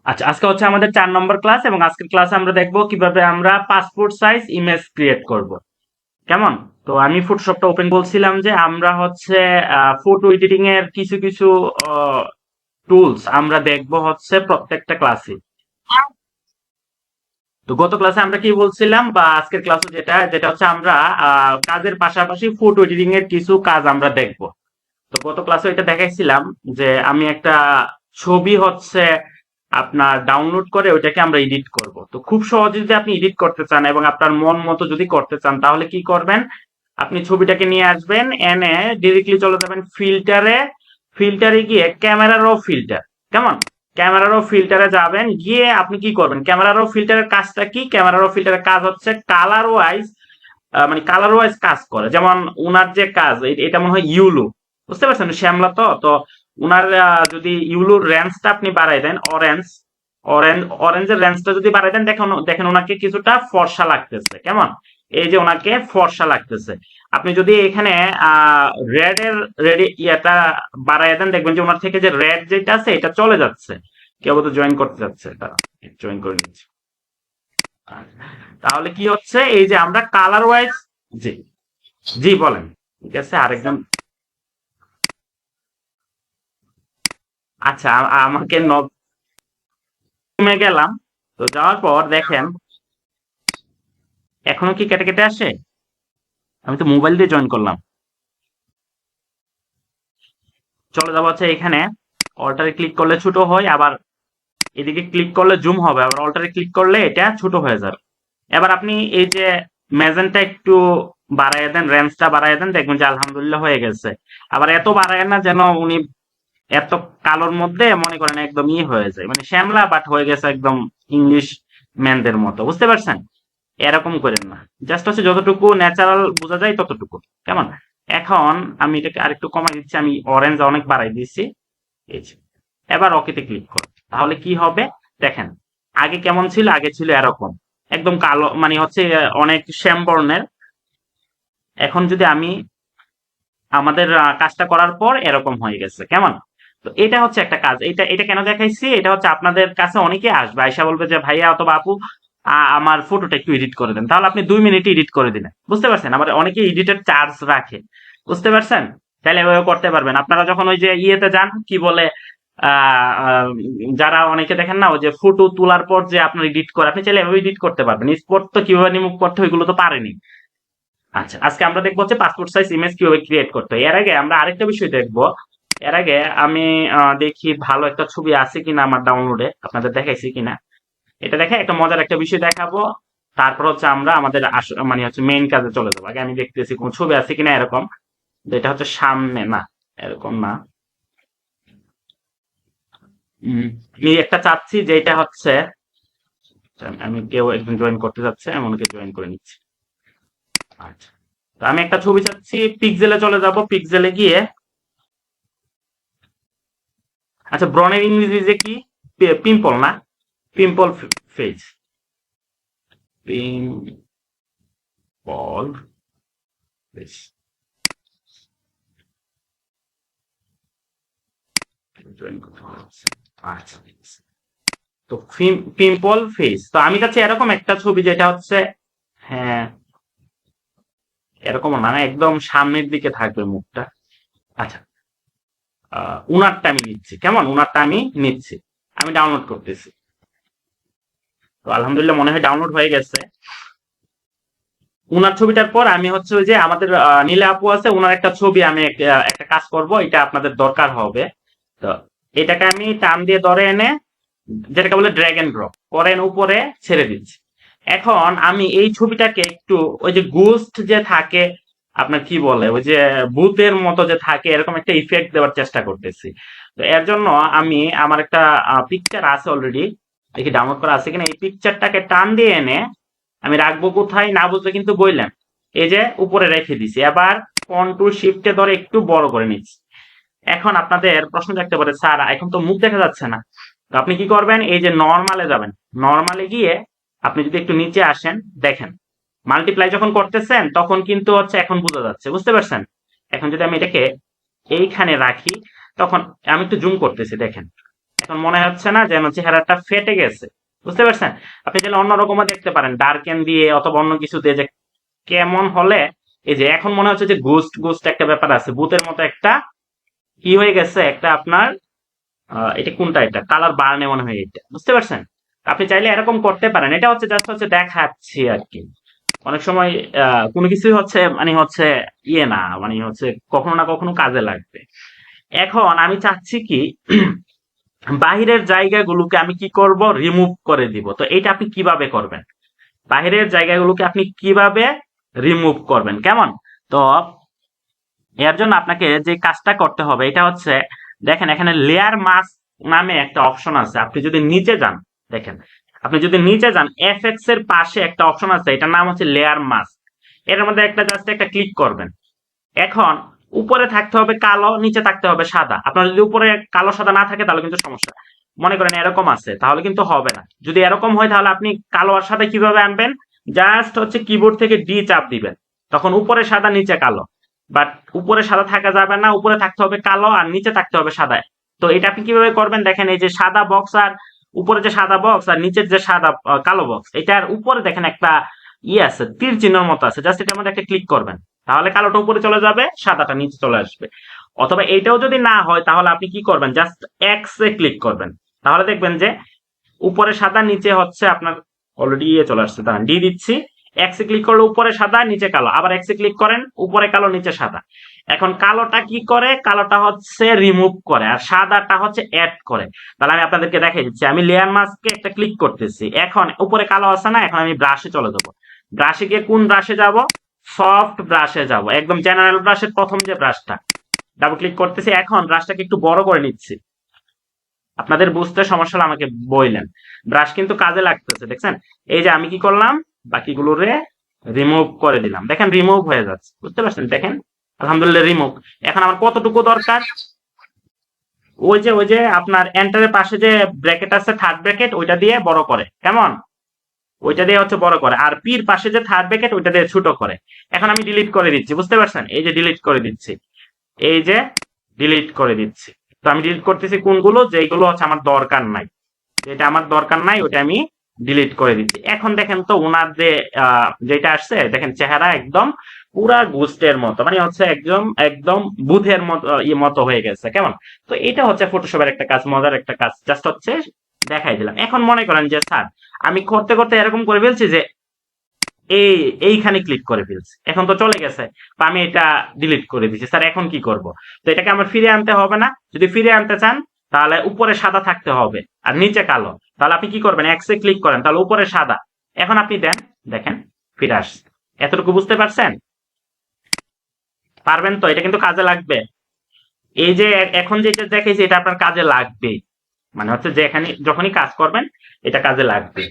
আচ্ছা, আজকে হচ্ছে আমাদের 4 নম্বর ক্লাস এবং আজকের ক্লাসে আমরা দেখবো কিভাবে আমরা পাসপোর্ট সাইজ ইমেজ ক্রিয়েট করব। কেমন? তো আমি ফটোশপটা ওপেন বলছিলাম যে আমরা হচ্ছে ফটো এডিটিং এর কিছু কিছু টুলস আমরা দেখবো হচ্ছে প্রত্যেকটা ক্লাসে। তো গত ক্লাসে আমরা কি বলছিলাম বা আজকের ক্লাসে যেটা যেটা হচ্ছে আমরা কাজের পাশাপাশি ফটো এডিটিং এর কিছু কাজ আমরা দেখবো। তো গত ক্লাসে এটা দেখাইছিলাম যে আমি একটা ছবি হচ্ছে আপনার ডাউনলোড করে ওইটাকে আমরা এডিট করব। তো খুব সহজে যদি আপনি এডিট করতে চান এবং আপনার মন মতো যদি করতে চান তাহলে কি করবেন, আপনি ছবিটাকে নিয়ে আসবেন, এনে ডিরেক্টলি চলে যাবেন ফিল্টারে। ফিল্টারে গিয়ে ক্যামেরা র ফিল্টার, কেমন, ক্যামেরা র ফিল্টারে যাবেন, গিয়ে আপনি কি করবেন, ক্যামেরা র ফিল্টারের কাজটা কি, ক্যামেরা র ফিল্টারের কাজ হচ্ছে কালার ওয়াইজ, মানে কালার ওয়াইজ কাজ করে। যেমন উনার যে কাজ এটা মনে হয় ইউলু, বুঝতে পারছেন, শ্যামলা। তো তো উনার যদি ইউলুর রেঞ্জটা আপনি বাড়াই দেন, অরেঞ্জের রেঞ্জটা যদি বাড়াই দেন, দেখেন দেখেন ওনাকে কিছুটা ফর্সা লাগতেছে, কেমন, এই যে ওনাকে ফর্সা লাগতেছে। আপনি যদি এখানে রেড এর রেড ইয়েটা বাড়াই দেন, দেখবেন যে ওনার থেকে যে রেড যেটা আছে এটা চলে যাচ্ছে। কেউ তো জয়েন করতে যাচ্ছে, এটা জয়েন করে নিচ্ছে। তাহলে কি হচ্ছে, এই যে আমরা কালার ওয়াইজ, জি জি বলেন, ঠিক আছে আরেকজন। আচ্ছা, আমাকে নবমে গেলাম। তো যাওয়ার পর দেখেন এখনো কি কেটে কেটে আসে। আমি তো মোবাইল দিয়ে জয়েন করলাম। চলে যাবো হচ্ছে এখানে, অল্টারে ক্লিক করলে ছোট হয়, আবার এদিকে ক্লিক করলে জুম হবে, আবার অল্টারে ক্লিক করলে এটা ছোট হয়ে যাবে। এবার আপনি এই যে ম্যাজেন্টা একটু বাড়াইয়া দেন, রেঞ্জটা বাড়াইয়া দেন, দেখবেন যে আলহামদুলিল্লাহ হয়ে গেছে। আবার এত বাড়ায় না যেন উনি এত কালোর মধ্যে মনে করেন একদম ইয়ে হয়ে যায়, মানে শ্যামলা বাট হয়ে গেছে একদম ইংলিশ ম্যানদের মতো, বুঝতে পারছেন? এরকম করেন না, জাস্ট হচ্ছে যতটুকু ন্যাচারাল বোঝা যায় ততটুকু, কেমন। এখন আমি এটাকে আরেকটু কমাই দিচ্ছি, আমি অরেঞ্জ অনেক বাড়াই দিচ্ছি, এই যে। এবার ওকেতে ক্লিক কর, তাহলে কি হবে দেখেন। আগে কেমন ছিল, আগে ছিল এরকম একদম কালো, মানে হচ্ছে অনেক শ্যাম বর্ণের। এখন যদি আমি আমাদের কাজটা করার পর এরকম হয়ে গেছে, কেমন। তো এটা হচ্ছে একটা কাজ, এটা এটা কেন দেখাইছি, এটা হচ্ছে আপনাদের কাছে অনেকে আসবে, আয়সা বলবে যে ভাইয়া অথবা আপু আমার ফটোটা একটু এডিট করে দেন, তাহলে আপনি 2 মিনিটে এডিট করে দিলেন, বুঝতে পারছেন। আবার অনেকে এডিটের চার্জ রাখে, বুঝতে পারছেন। তাহলে এভাবে করতে পারবেন। আপনারা যখন ওই যে ইয়েতে যান, কি বলে, আহ আহ, যারা অনেকে দেখেন না, ওই যে ফটো তোলার পর যে আপনার এডিট করে, আপনি চাইলে এভাবে এডিট করতে পারবেন। স্পট তো কিভাবে রিমুভ করতে হয়, ওইগুলো তো পারেনি। আচ্ছা, আজকে আমরা দেখবো হচ্ছে পাসপোর্ট সাইজ ইমেজ কিভাবে ক্রিয়েট করতে হয়। এর আগে আমরা আরেকটা বিষয় দেখবো। এর আগে আমি দেখি ভালো একটা ছবি আছে কিনা আমার ডাউনলোডে, আপনাদের দেখাইছি কিনা। এটা দেখে একটা মজার একটা বিষয় দেখাবো। তারপর হচ্ছে আমরা আমাদের মানে হচ্ছে মেইন কাজে চলে যাবো। আগে আমি দেখতেছি কোন ছবি আছে কিনা এরকম, যেটা হচ্ছে সামনে না, এরকম না। আমি একটা চাচ্ছি যেটা হচ্ছে, আমি কেউ একজন জয়েন করতে যাচ্ছে, আমি ওনাকে জয়েন করে নিচ্ছি। আচ্ছা, তো আমি একটা ছবি চাচ্ছি, পিক্সেলে চলে যাব, পিক্সেলে গিয়ে, আচ্ছা ব্রনের ইংরেজি কি, পিম্পল না, পিম্পল ফেজ, পিম্পল ফেজ। আচ্ছা, তো পিম্পল ফেস, তো আমি চাচ্ছি এরকম একটা ছবি যেটা হচ্ছে, হ্যাঁ এরকম না, একদম সামনের দিকে থাকবে মুখটা। আচ্ছা, উনারটা আমি নিচ্ছি, কেমন, উনারটা আমি নিচ্ছি, আমি ডাউনলোড করতেছি। তো আলহামদুলিল্লাহ মনে হয় ডাউনলোড হয়ে গেছে। উনার ছবিটার পর আমি হচ্ছে ওই যে আমাদের নীলা আপু আছে, উনার একটা ছবি আমি একটা কাজ করব, এটা আপনাদের দরকার হবে। তো এটাকে আমি টান দিয়ে ধরে এনে, যেটাকে বলে ড্র্যাগ এন্ড ড্রপ করেন, উপরে ছেড়ে দিচ্ছি। এখন আমি এই ছবিটাকে একটু, ওই যে গোস্ট যে থাকে, আপনার কি বলে, ওই যে ভূতের মতো যে থাকে, এরকম একটা ইফেক্ট দেওয়ার চেষ্টা করতেছি। তো এর জন্য আমি আমার একটা পিকচার আছে অলরেডি, দেখি ডাউনলোড করা আছে কিনা। এই পিকচারটাকে টান দিয়ে এনে আমি রাখবো কোথায়, না বুঝলে কিন্তু বললাম, এই যে উপরে রেখে দিছি। এবার কন্ট্রোল শিফটে ধরে একটু বড় করে নিচ্ছি। এখন আপনাদের প্রশ্ন থাকতে পারে, স্যার এখন তো মুখ দেখা যাচ্ছে না। তো আপনি কি করবেন, এই যে নর্মালে যাবেন, নর্মালে গিয়ে আপনি যদি একটু নিচে আসেন, দেখেন মাল্টিপ্লাই যখন করতেছেন তখন কিন্তু হচ্ছে এখন বোঝা যাচ্ছে, বুঝতে পারছেন। এখন যদি আমি এটাকে এইখানে রাখি, তখন আমি একটু জুম করতেছি, দেখেন এখন মনে হচ্ছে না যেন চেহারাটা ফেটে গেছে, বুঝতে পারছেন? আপনি চাইলে অন্যরকমও দেখতে পারেন, ডার্কেন দিয়ে অথবা অন্য কিছু দিয়ে, যে কেমন হলে এই যে এখন মনে হচ্ছে যে গোস্ট গোস্ট একটা ব্যাপার আছে, ভূতের মতো একটা কি হয়ে গেছে একটা আপনার এটা কোনটা, এটা কালার বার্নে মনে হয় এটা, বুঝতে পারছেন? আপনি চাইলে এরকম করতে পারেন, এটা হচ্ছে জাস্ট হচ্ছে দেখাচ্ছি আর কি। অনেক সময় কোনো কিছুই হচ্ছে মানে হচ্ছে ইয়ে না, মানে হচ্ছে কখনো না কখনো কাজে লাগবে। এখন আমি চাচ্ছি কি বাহিরের জায়গাগুলোকে আমি কি করব, রিমুভ করে দিব। তো এটা আপনি কিভাবে করবেন, বাহিরের জায়গাগুলোকে আপনি কিভাবে রিমুভ করবেন, কেমন? তো এর জন্য আপনাকে যে কাজটা করতে হবে এটা হচ্ছে, দেখেন এখানে লেয়ার মাস্ক নামে একটা অপশন আছে, আপনি যদি নিচে যান, দেখেন আপনি যদি নিচে যান এফএক্স এর পাশে একটা অপশন আছে, এটার নাম হচ্ছে লেয়ার মাস্ক। এর মধ্যে একটা জাস্ট একটা ক্লিক করবেন। এখন উপরে থাকতে হবে কালো, নিচে থাকতে হবে সাদা। আপনার যদি উপরে কালো সাদা না থাকে তাহলে কিন্তু সমস্যা। মনে করেন এরকম আছে, তাহলে কিন্তু হবে না। যদি এরকম হয় তাহলে আপনি কালো আর সাদা কিভাবে আনবেন, জাস্ট হচ্ছে কিবোর্ড থেকে ডি চাপ দিবেন, তখন উপরে সাদা নিচে কালো। বাট উপরে সাদা থাকা যাবে না, উপরে থাকতে হবে কালো আর নিচে থাকতে হবে সাদা। তো এটা আপনি কিভাবে করবেন, দেখেন এই যে সাদা বক্স আর উপরে যে সাদা বক্স আর নিচের যে সাদা কালো বক্স, এটার উপরে দেখেন একটা ইয়ে আছে, তীর চিহ্নের মতো আছে, জাস্ট এটার মধ্যে একটা ক্লিক করবেন, তাহলে কালোটা উপরে চলে যাবে, সাদাটা নিচে চলে আসবে। অথবা এইটাও যদি না হয় তাহলে আপনি কি করবেন, জাস্ট এক্স এ ক্লিক করবেন, তাহলে দেখবেন যে উপরে সাদা নিচে হচ্ছে আপনার অলরেডি ইয়ে চলে আসছে। দাঁড়ান ডি দিচ্ছি, এক্স এ ক্লিক করলে উপরে সাদা নিচে কালো, আবার এক্স এ ক্লিক করেন উপরে কালো নিচে সাদা। এখন কালোটা কি করে, কালোটা হচ্ছে রিমুভ করে আর সাদাটা হচ্ছে অ্যাড করে। তাহলে আমি আপনাদেরকে দেখাই দিচ্ছি, আমি লেয়ার মাস্কে একটা ক্লিক করতেছি, এখন উপরে কালো আছে না, এখন আমি ব্রাশে চলে যাবো। ব্রাশে গিয়ে কোন ব্রাশে যাব, সফট ব্রাশে যাব, একদম জেনারেল ব্রাশের প্রথম যে ব্রাশটা, ডাবল ক্লিক করতেছি। এখন ব্রাশটাকে একটু বড় করে নিচ্ছি, আপনাদের বুঝতে সমস্যা হলে আমাকে বললেন। ব্রাশ কিন্তু কাজে লাগতেছে, দেখছেন? এই যে আমি কি করলাম, বাকিগুলোরে রিমুভ করে দিলাম, দেখেন রিমুভ হয়ে যাচ্ছে, বুঝতে পারছেন? দেখেন আলহামদুলিল্লাহ রিমুভ। এখন আমার কতটুকু দরকার, ওই যে আপনার এন্টারের পাশে যে ব্র্যাকেট আছে থার্ড ব্র্যাকেট, ওইটা দিয়ে বড় করে, কেমন? ওইটা দিয়ে হচ্ছে বড় করে, আর পির পাশে যে থার্ড ব্র্যাকেট ওইটা দিয়ে ছোট করে। এখন আমি ডিলিট করে দিচ্ছি, বুঝতে পারছেন? এই যে ডিলিট করে দিচ্ছি, এই যে ডিলিট করে দিচ্ছি। তো আমি ডিলিট করতেছি কোনগুলো, যেগুলো হচ্ছে আমার দরকার নাই, যেটা আমার দরকার নাই ওটা আমি ডিলিট করে দিচ্ছি। এখন দেখেন তো ওনার যে যেটা আসছে, দেখেন চেহারা একদম পুরা গোস্টের মতো, মানে হচ্ছে একদম একদম বুধের মতো ইয়ে মতো হয়ে গেছে, কেমন? তো এটা হচ্ছে ফটোশপের একটা কাজ, মজার একটা কাজ, জাস্ট হচ্ছে দেখাই দিলাম। এখন মনে করেন যে স্যার আমি করতে করতে এরকম করে ফেলছি যে এই এইখানে ক্লিক করে ফেলছি, এখন তো চলে গেছে, তো আমি এটা ডিলিট করে দিচ্ছি। স্যার এখন কি করব? তো এটাকে আমার ফিরে আনতে হবে না? যদি ফিরে আনতে চান তাহলে উপরে সাদা থাকতে হবে আর নিচে কালো। তাহলে আপনি কি করবেন, এক্সে ক্লিক করেন, তাহলে উপরে সাদা, এখন আপনি দেন, দেখেন ফিরে আসছে। এতটুকু বুঝতে পারছেন? পারবেন তো? এটা কিন্তু কাজে লাগবে। এই যে এখন যেটা দেখেছি এটা আপনার কাজে লাগবে, মানে হচ্ছে যে এখানে যখনই কাজ করবেন এটা কাজে লাগবে।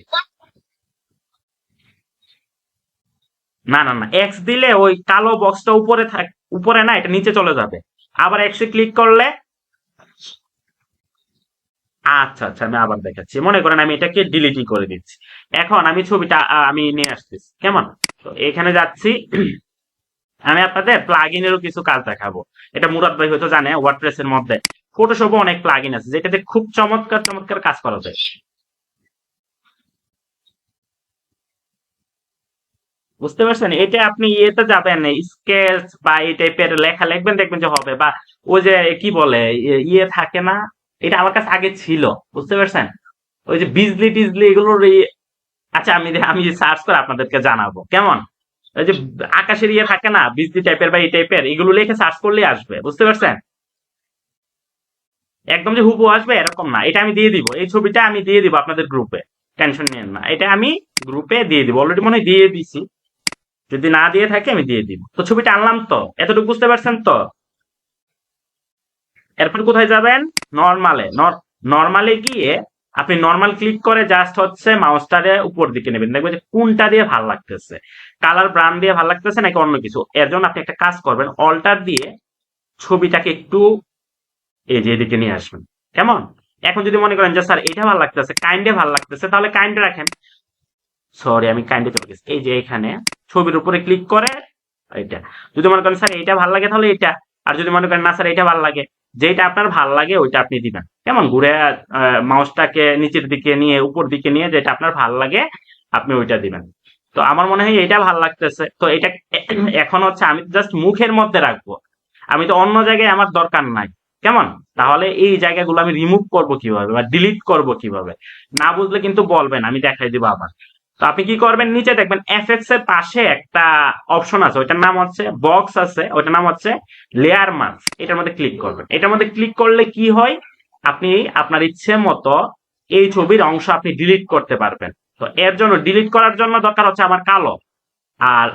না না না, এক্স দিলে ওই কালো বক্সটা উপরে থাক, উপরে না, এটা নিচে চলে যাবে। আবার এক্সে ক্লিক করলে, আচ্ছা আচ্ছা আমি আবার দেখাচ্ছি। মনে করেন আমি এটাকে ডিলিটই করে দিচ্ছি। এখন আমি ছবিটা আমি নিয়ে আসতেছি, কেমন? তো এখানে যাচ্ছি, আমি আপনাদের প্লাগইনেরও কিছু কাজ দেখাবো। এটা মুরাদ ভাই হয়তো জানে, ওয়ার্ডপ্রেস এর মধ্যে ফটোশপে অনেক প্লাগইন আছে যেটাতে খুব চমৎকার চমৎকার কাজ করা যায়, বুঝতে পারছেন? এটা আপনি ইয়েতে যাবেন, স্কেচ বা এই টাইপের লেখা লিখবেন, দেখবেন যে হবে। বা ওই যে কি বলে ইয়ে থাকে না, এটা আমার কাছে আগে ছিল, বুঝতে পারছেন? ওই যে বিজলি টিজলি এগুলোর আচ্ছা আমি আমি সার্চ করে আপনাদেরকে জানাবো, কেমন? ওই যে আকাশের ইয়ে থাকে না, বিজলি টাইপের বা এই টাইপের, এগুলো লিখে সার্চ করলেই আসবে, বুঝতে পারছেন? একদম যে হুবহু আসবে এরকম না, এটা আমি দিয়ে দিব, এই ছবিটা আমি দিয়ে দিব আপনাদের গ্রুপে, টেনশন নিয়েন না, এটা আমি গ্রুপে দিয়ে দিব, অলরেডি মনে হয় দিয়ে দিছি। যদি না দিয়ে থাকে আমি দিয়ে দিব। তো ছবিটা আনলাম তো, এতটুকু বুঝতে পারছেন তো? এরপর কোথায় যাবেন, নরমালে। নরমালে গিয়ে আপনি নরমাল ক্লিক করে জাস্ট হচ্ছে মাউসটারে উপর দিকে নেবেন, দেখবেন যে কোনটা দিয়ে ভাল লাগতেছে, কালার ব্রান দিয়ে ভাল লাগতেছে নাকি অন্য কিছু। এর জন্য আপনি একটা কাজ করবেন, অল্টার দিয়ে ছবিটাকে একটু এই যে এদিকে নিয়ে আসবেন, কেমন? এখন যদি মনে করেন যে স্যার এটা ভালো লাগতেছে, কাইন্ডে ভালো লাগতেছে, তাহলে কাইন্ডে রাখেন। সরি আমি কাইন্ডে চলে গেছি, এই যে এখানে ছবির উপরে ক্লিক করে এটা। যদি মনে করেন স্যার এইটা ভালো লাগে তাহলে এটা, আর যদি মনে করেন না স্যার এটা ভালো লাগে, যেটা আপনার ভাল লাগে ওইটা আপনি দিবেন। কেমন ঘুরে মাউসটাকে নিচের দিকে নিয়ে উপর দিকে নিয়ে যেটা আপনার ভাল লাগে আপনি ওইটা দিবেন। তো আমার মনে হয় এটা ভাল লাগতেছে। তো এটা এখন হচ্ছে আমি জাস্ট মুখের মধ্যে রাখবো, আমি তো অন্য জায়গায় আমার দরকার নাই। কেমন? তাহলে এই জায়গাগুলো আমি রিমুভ করব কিভাবে বা ডিলিট করব কিভাবে, না বুঝলে কিন্তু বলবেন, আমি দেখাই দিব আবার। তো আপনি কি করবেন, নিচে দেখবেন এফএক্স এর পাশে একটা অপশন আছে, ওইটার নাম হচ্ছে বক্স আছে, ওইটার নাম হচ্ছে লেয়ার মাস্ক। এটার মধ্যে ক্লিক করবেন। এটার মধ্যে ক্লিক করলে কি হয়, আপনি আপনার ইচ্ছে মতো এই ছবির অংশ আপনি ডিলিট করতে পারবেন। তো এর জন্য ডিলিট করার জন্য দরকার হচ্ছে আমার কালো, আর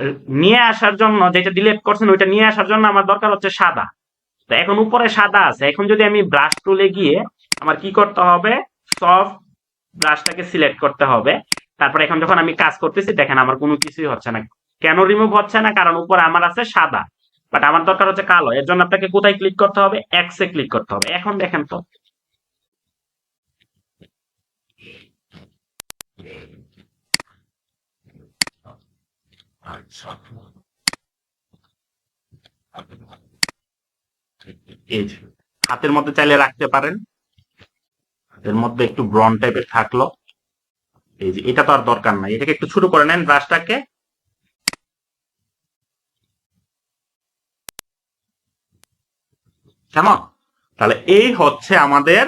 নিয়ে আসার জন্য যেটা ডিলিট করছেন ওইটা নিয়ে আসার জন্য আমার দরকার হচ্ছে সাদা। তো এখন উপরে সাদা আছে, এখন যদি আমি ব্রাশ টুলে গিয়ে আমার কি করতে হবে, সফট ব্রাশটাকে সিলেক্ট করতে হবে। তারপরে এখন যখন আমি কাজ করতেছি দেখেন আমার কোনো কিছুই হচ্ছে না। কেন রিমুভ হচ্ছে না, কারণ উপরে আমার আছে সাদা, বাট আমার দরকার হচ্ছে কালো। এর জন্য আপনাকে কোথায় ক্লিক করতে হবে, এক্স এ ক্লিক করতে হবে। এখন দেখেন তো এই যে হাতের মধ্যে চাইলে রাখতে পারেন, হাতের মধ্যে একটু ব্রন টাইপের থাকলো। এই যে এটা তো আর দরকার নাই, এটাকে একটু ছোট করে নেন ব্রাশটাকে। কেমন? তাহলে এই হচ্ছে আমাদের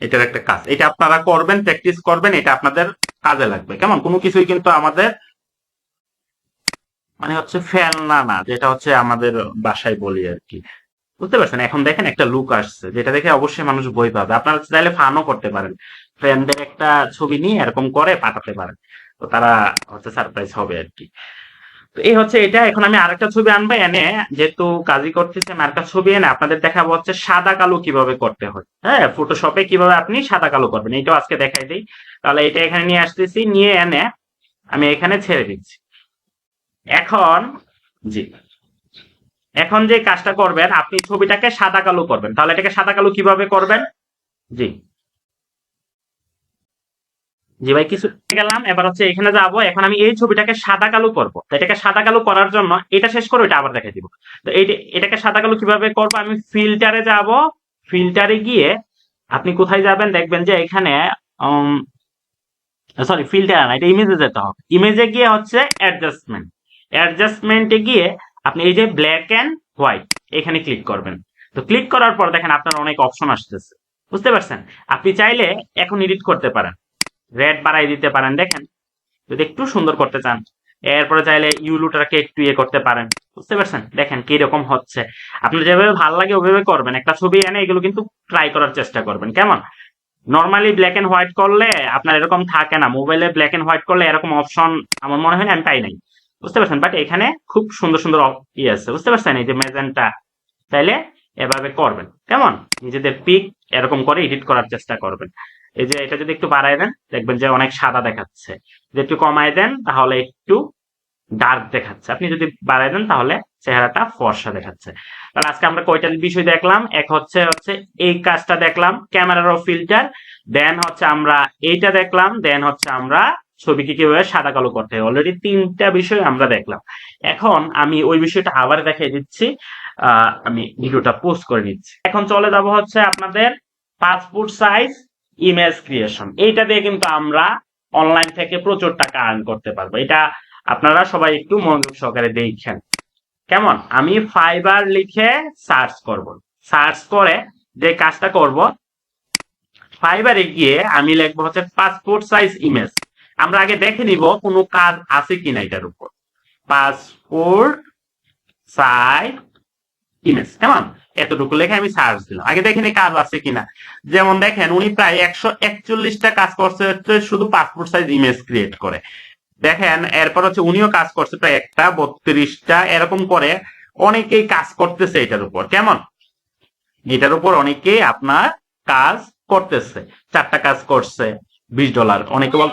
এটার একটা কাজ। এটা আপনারা করবেন, প্র্যাকটিস করবেন, এটা আপনাদের কাজে লাগবে। কেমন? কোনো কিছুই কিন্তু আমাদের মানে হচ্ছে ফেলনা না, যেটা হচ্ছে আমাদের বাসায় বলি আর কি। বুঝতে পারছেন? এখন দেখেন একটা লুক আসছে, যেটা দেখে অবশ্যই মানুষ বই পাবে। আপনারা চাইলে ফানও করতে পারেন, ফ্রেন্ডদের একটা ছবি নিয়ে এরকম করে পাঠাতে পারেন, তো তারা হচ্ছে সারপ্রাইজ হবে আর কি। তো এই হচ্ছে এটা। এখন আমি আরেকটা ছবি আনবো, এনে যেহেতু কাজই করতেছি আমি আরেকটা ছবি এনে আপনাদের দেখাবো হচ্ছে সাদা কালো কিভাবে করতে হয়। হ্যাঁ, ফটোশপে কিভাবে আপনি সাদা কালো করবেন এটাও আজকে দেখাই দিই। তাহলে এটা এখানে নিয়ে আসতেছি, নিয়ে এনে আমি এখানে ছেড়ে দিচ্ছি। এখন জি, এখন যে কাজটা করবেন আপনি ছবিটাকে সাদা কালো করবেন। তাহলে এটাকে সাদা কালো কিভাবে করবেন? জি, জি ভাই, কিছু গেলাম, এবার হচ্ছে এখানে যাবো। এখন আমি এই ছবিটাকে সাদা কালো করবো। তো এটাকে সাদা কালো করার জন্য এটা শেষ করে ওইটা আবার দেখাই দিব। তো এটাকে সাদা কালো কিভাবে করবো, আমি ফিল্টারে যাব। ফিল্টারে গিয়ে আপনি কোথায় যাবেন, দেখবেন যে এখানে সরি ফিল্টার না, এটা ইমেজে যেতে হবে। ইমেজে গিয়ে হচ্ছে অ্যাডজাস্টমেন্ট, অ্যাডজাস্টমেন্টে গিয়ে আপনি এই যে ব্ল্যাক এন্ড হোয়াইট এখানে ক্লিক করবেন। তো ক্লিক করার পর দেখেন আপনার অনেক অপশন আসতেছে। বুঝতে পারছেন? আপনি চাইলে এখন এডিট করতে পারেন, রেড বাড়াই দিতে পারেন, দেখেন যদি একটু সুন্দর করতে চান। এরপরে চাইলে ইউলুটাকে একটু ইয়ে করতে পারেন। বুঝতে পারছেন? দেখেন কি রকম হচ্ছে। আপনার যেভাবে ভালো লাগে ওইভাবে করবেন। একটা ছবি এনে এগুলো কিন্তু ট্রাই করার চেষ্টা করবেন। কেমন? নর্মালি ব্ল্যাক এন্ড হোয়াইট করলে আপনার এরকম থাকে না, মোবাইলে ব্ল্যাক এন্ড হোয়াইট করলে এরকম অপশন আমার মনে হয় না, আমি পাই নাই। বুঝতে পারছেন? বাট এখানে খুব সুন্দর সুন্দর ইয়ে আছে। বুঝতে পারছেন? এই যে মেজেন্টা, তাইলে এভাবে করবেন। কেমন? নিজেদের পিক এরকম করে এডিট করার চেষ্টা করবেন। এই যে এটা যদি একটু বাড়ায় দেন দেখবেন যে অনেক সাদা দেখাচ্ছে, যদি একটু কমায় দেন তাহলে একটু ডার্ক দেখাচ্ছে, আপনি যদি বাড়ায় দেন তাহলে চেহারাটা ফর্সা দেখাচ্ছে। তাহলে আজকে আমরা কয়টা বিষয় দেখলাম, এক হচ্ছে হচ্ছে এই কাজটা দেখলাম, ক্যামেরার ও ফিল্টার, দেন হচ্ছে আমরা এইটা দেখলাম, দেন হচ্ছে আমরা ছবিকে কিভাবে সাদা কালো করতে হয়। অলরেডি তিনটা বিষয় আমরা দেখলাম। এখন আমি ওই বিষয়টা আবার দেখিয়ে দিচ্ছি। আমি ভিডিওটা পোস্ট করে নিচ্ছি। এখন চলে যাব হচ্ছে আপনাদের পাসপোর্ট সাইজ ইমেজ ক্রিয়েশন। এইটা দিয়ে কিন্তু আমরা অনলাইন থেকে প্রচুর টাকা আর্ন করতে পারবো। এটা আপনারা সবাই একটু মনোযোগ সহকারে দেখেন। কেমন? আমি ফাইবার লিখে সার্চ করব। সার্চ করে যে কাজটা করব, ফাইবারে গিয়ে আমি লিখবো হচ্ছে পাসপোর্ট সাইজ ইমেজ। আমরা আগে দেখে নিব কোনো কাজ আছে কিনা এটার উপর। পাসপোর্ট সাইজ ইমেজ, কেমন? এতটুকু লেখে আমি সার্চ দিলাম, আগে দেখে নি কাজ আছে কিনা। যেমন দেখেন উনি প্রায় 141টা কাজ করছে হচ্ছে শুধু পাসপোর্ট সাইজ ইমেজ ক্রিয়েট করে। দেখেন এরপর হচ্ছে উনিও কাজ করছে প্রায় 32টা, এরকম করে অনেকেই কাজ করতেছে এটার উপর। কেমন? এটার উপর অনেকেই আপনার কাজ করতেছে। 4টা কাজ করছে, $20। অনেকে বল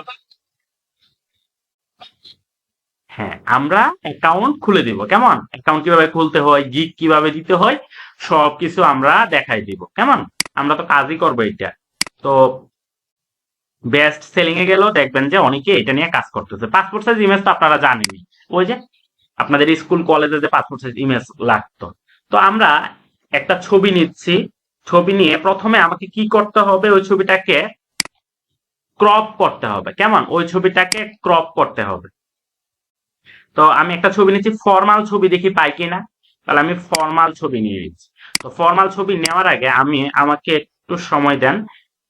হ্যাঁ, আমরা অ্যাকাউন্ট খুলে দিব। কেমন? অ্যাকাউন্ট কিভাবে খুলতে হয়, গিগ কিভাবে দিতে হয়, সবকিছু আমরা দেখাই দিব। কেমন? আমরা তো কাজই করবো এটা। তো বেস্ট সেলিং এ গেলেও দেখবেন যে অনেকে এটা নিয়ে কাজ করতেছে। পাসপোর্ট সাইজ ইমেজ তো আপনারা জানেনই, ওই যে আপনাদের স্কুল কলেজে যে পাসপোর্ট সাইজ ইমেজ লাগতো। তো আমরা একটা ছবি নিচ্ছি, ছবি নিয়ে প্রথমে আমাকে কি করতে হবে, ওই ছবিটাকে ক্রপ করতে হবে। কেমন? ওই ছবিটাকে ক্রপ করতে হবে। তো আমি একটা ছবি নিচ্ছি, ফর্মাল ছবি দেখি পাই কিনা। তাহলে আমি ফর্মাল ছবি নিয়ে নিচ্ছি। তো ফর্মাল ছবি নেওয়ার আগে আমাকে একটু সময় দেন।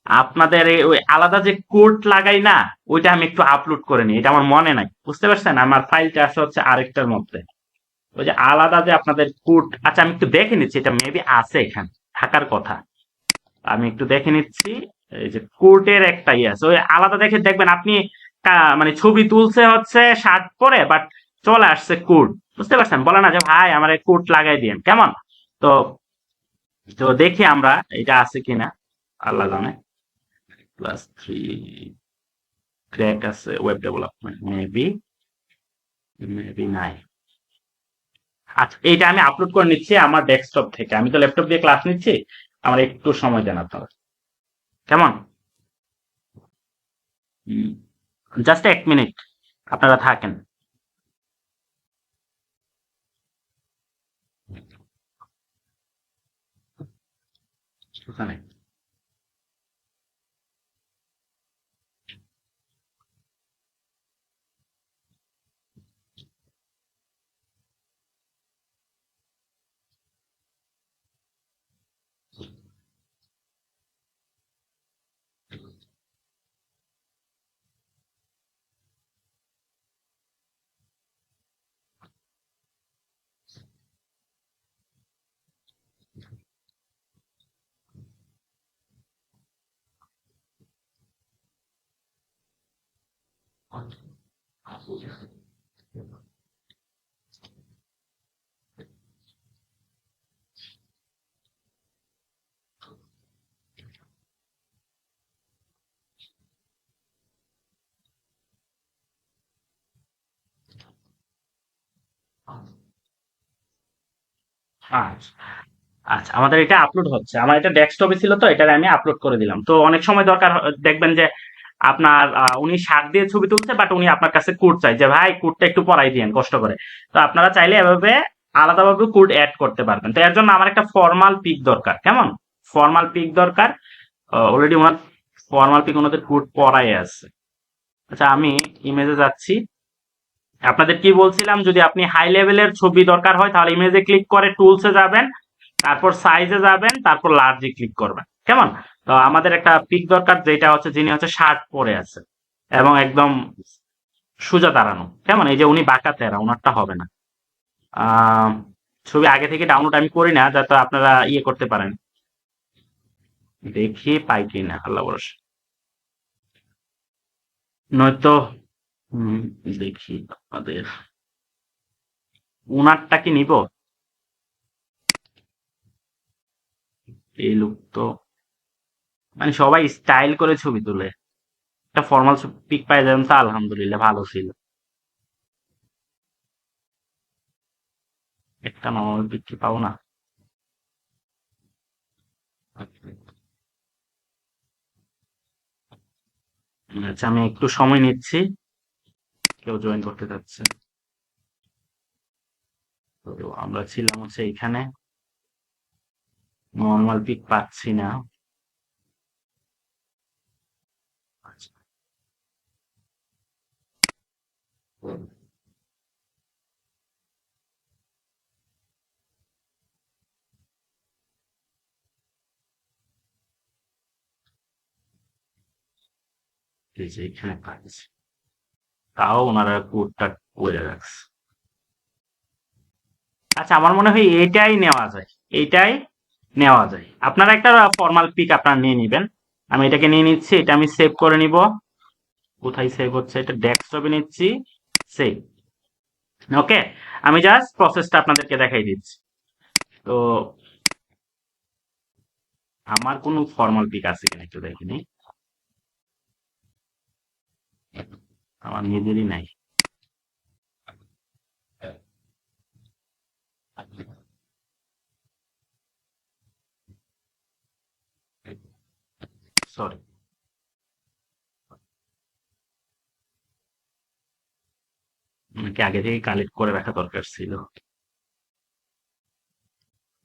আপনাদের ওই আলাদা যে কোড লাগাই না, ওইটা আমি একটু আপলোড করে নিই। এটা আমার মনে নাই, বুঝতে পারছেন? আমার ফাইলটা আছে হচ্ছে আরেকটার মধ্যে। ওই যে আলাদা যে আপনাদের কোড, আচ্ছা আমি একটু দেখে নিচ্ছি, এটা মেবি আছে এখানে, থাকার কথা। আমি একটু দেখে নিচ্ছি। এই যে কোর্টের একটা ইয়ে আছে, ওই আলাদা দেখে দেখবেন আপনি। মানে ছবি তুলছে হচ্ছে শার্ট পরে, বাট চলে আসছে কোট। বুঝতে পারছেন? বলে না যে ভাই আমার কোট লাগাই দিন, কেমন? তো তো দেখি আমরা এটা আছে কিনা। আল্লাহ জানে। +3 ক্র্যাক আছে, ওয়েব ডেভেলপমেন্ট মেবি, মেবি নাই। আচ্ছা, এইটা আমি আপলোড করে নিচ্ছি আমার ডেস্কটপ থেকে। আমি তো ল্যাপটপ দিয়ে ক্লাস নিচ্ছি, আমার একটু সময় দেন আপনারা, কেমন? জাস্ট 1 মিনিট আপনারা থাকেন। ওখানে আচ্ছা, আচ্ছা, আমাদের এটা আপলোড হচ্ছে। আমার এটা ডেস্কটপে ছিল, তো এটা আমি আপলোড করে দিলাম। তো অনেক সময় দরকার দেখবেন যে আপনার উনি শাক দিয়ে ছবি তুলছে, বাট উনি আপনার কাছে কোড চাই যে ভাই কোডটা একটু পড়াই দিয়েন কষ্ট করে। তো আপনারা চাইলে এভাবে আলাদাভাবে কোড অ্যাড করতে পারবেন। তো এর জন্য আমার একটা ফর্মাল পিক দরকার, কেমন? ফর্মাল পিক দরকার। অলরেডি ওনার ফর্মাল পিক ওনাদের কোড পড়াই আছে। আচ্ছা, আমি ইমেজে যাচ্ছি। আপনাদের কি বলছিলাম, যদি আপনি হাই লেভেলের ছবি দরকার হয় তাহলে ইমেজে ক্লিক করে টুলসে যাবেন, তারপর সাইজে যাবেন, তারপর লার্জে ক্লিক করবেন, কেমন? তো আমাদের একটা পিক দরকার, যেটা হচ্ছে যিনি হচ্ছে শার্ট পরে আছে এবং একদম সোজা দাঁড়ানো, কেমন? এই যে উনি বাঁকা তেরা, ওনারটা হবে না। আহ, ছবি আগে থেকে ডাউনলোড আমি করি না, যাতে আপনারা ইয়ে করতে পারেন। দেখি পাই কিনা, আল্লাহ ভরসা। নয়তো দেখি আপনাদের উনারটা কি নিব। এই লুক তো, মানে সবাই স্টাইল করে ছবি তুলে। একটা ফর্মাল পিক পাই যাবেন তো আলহামদুলিল্লাহ, ভালো ছিল। একটা নর্মাল পিক কি পাবো না? আচ্ছা, আমি একটু সময় নিচ্ছি। কেউ জয়েন করতে যাচ্ছে। তো আমরা ছিলাম হচ্ছে এইখানে, নর্মাল পিক পাচ্ছি না। আচ্ছা, এই যে এখানে পাচ্ছি। তাও ওনারা কোডটা করে রাখছে। আচ্ছা, আমার মনে হয় এইটাই নেওয়া যায়। এইটাই নেওয়া যায়। আপনারা একটা ফর্মাল পিক আপনারা নিয়ে নিবেন। আমি এটাকে নিয়ে নিচ্ছি, এটা আমি সেভ করে নিব। কোথায় সেভ হচ্ছে? এটা ডেস্কটপে নিচ্ছি, সেভ। ওকে, আমি জাস্ট প্রসেসটা আপনাদেরকে দেখাই দিচ্ছি। তো আমার কোনো ফর্মাল পিক আছে কিনা একটু দেখে নিই। আমার নিজেরই নাই। সরি, আমাকে আগে থেকে কালেক্ট করে রাখা দরকার ছিল।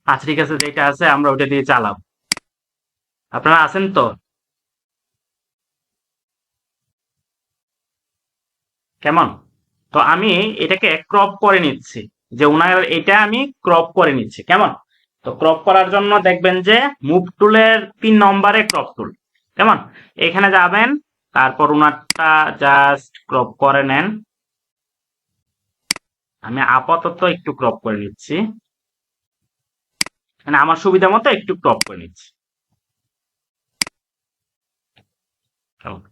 আচ্ছা ঠিক আছে, যেটা আছে আমরা ওটা দিয়ে চালাবো। আপনারা আছেন তো? কেমন? তো আমি এটাকে ক্রপ করে নিচ্ছি, যে উনার এটা আমি ক্রপ করে নিচ্ছি। কেমন? তো ক্রপ করার জন্য দেখবেন যে মুভ টুলের 3 নম্বরে ক্রপ টুল। কেমন? এখানে যাবেন, তারপর উনারটা জাস্ট ক্রপ করে নেন। আমি আপাতত একটু ক্রপ করে নিচ্ছি, মানে আমার সুবিধা মতো একটু ক্রপ করে নিচ্ছি। কেমন?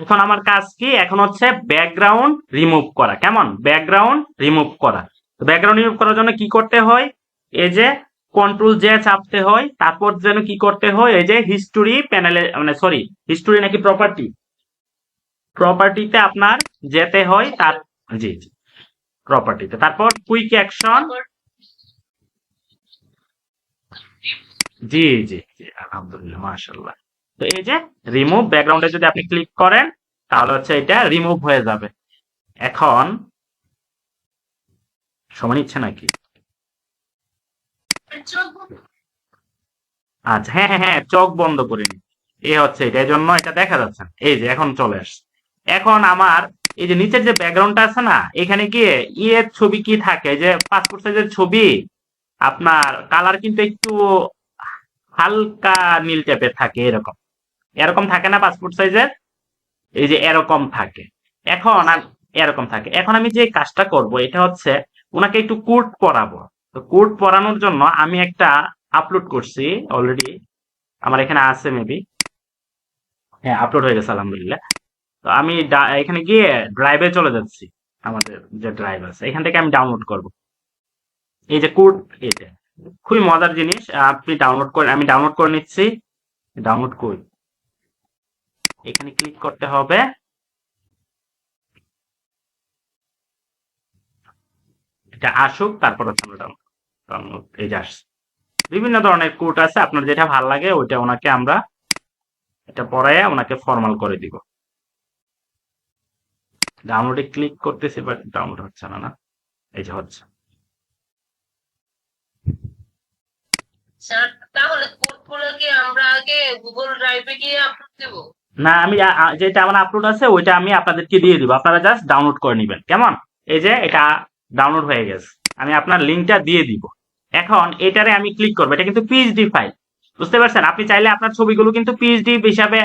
এখন আমার কাজ কি? এখন হচ্ছে ব্যাকগ্রাউন্ড রিমুভ করা। কেমন? ব্যাকগ্রাউন্ড রিমুভ করা। ব্যাকগ্রাউন্ড রিমুভ করার জন্য কি করতে হয়? এই যে কন্ট্রোল জে চাপতে হয়, তারপর যেন কি করতে হয়, এই যে হিস্টোরি প্যানেলে, মানে সরি, হিস্টোরি নাকি প্রপার্টি, প্রপার্টিতে আপনার যেতে হয়। তার জি জি, প্রপার্টিতে, তারপর কুইক অ্যাকশন। জি জি জি, আলহামদুলিল্লাহ, মাশাআল্লাহ। তো এই যে রিমুভ ব্যাকগ্রাউন্ডে যদি আপনি ক্লিক করেন, তাহলে হচ্ছে এটা রিমুভ হয়ে যাবে। এখন সময় নিচ্ছে নাকি? আচ্ছা, হ্যাঁ হ্যাঁ হ্যাঁ, চোখ বন্ধ করে নি। এ হচ্ছে এটা, এই জন্য এটা দেখা যাচ্ছে না। এই যে এখন চলে আসছে। এখন আমার এই যে নিচের যে ব্যাকগ্রাউন্ডটা আছে না, এখানে গিয়ে ইয়ের ছবি কি থাকে, যে পাসপোর্ট সাইজের ছবি, আপনার কালার কিন্তু একটু হালকা নীল টাইপের থাকে, এরকম এরকম থাকে না পাসপোর্ট সাইজের? এই যে এরকম থাকে। এখন এরকম থাকে। এখন আমি যে কাজটা করব, এটা হচ্ছে ওনাকে একটু কোড পরাবো। তো কোড পরানোর জন্য আমি একটা আপলোড করছি অলরেডি, আমার এখানে আছে মেবি। হ্যাঁ, আপলোড হয়ে গেছে আলহামদুলিল্লাহ। তো আমি এখানে গিয়ে ড্রাইভে চলে যাচ্ছি। আমাদের যে ড্রাইভ আছে এখান থেকে আমি ডাউনলোড করব এই যে কোড। এটা খুবই মজার জিনিস, আপনি ডাউনলোড করে, আমি ডাউনলোড করে নিচ্ছি। ডাউনলোড করি, এখানে ক্লিক করতে হবে। এটা আসুক, তারপর হচ্ছে আমরা ডাউনলোড ডাউনলোড এই যে আসছে। বিভিন্ন ধরনের কোড আছে, আপনার যেটা ভালো লাগে ওইটা ওনাকে আমরা এটা পড়ায় ওনাকে ফরমাল করে দিব। ডাউনলোডে ক্লিক করতেছি, বাট ডাউনলোড হচ্ছে না। না, এই যে হচ্ছে। স্যার, তাহলে কোডগুলো কি আমরা আগে গুগল ড্রাইভে গিয়ে আপলোড দেব? না, আমি যেটা আমার আপলোড আছে ওইটা আমি আপনাদেরকে দিয়ে দিব, আপনারা জাস্ট ডাউনলোড করে নেবেন। কেমন? এই যে এটা ডাউনলোড হয়ে গেছে, আমি আপনার লিঙ্কটা দিয়ে দিব। এখন এটারে আমি ক্লিক করবো, এটা কিন্তু পিএইচডি ফাইল, বুঝতে পারছেন? আপনি চাইলে আপনার ছবিগুলো কিন্তু পিএইচডি হিসাবে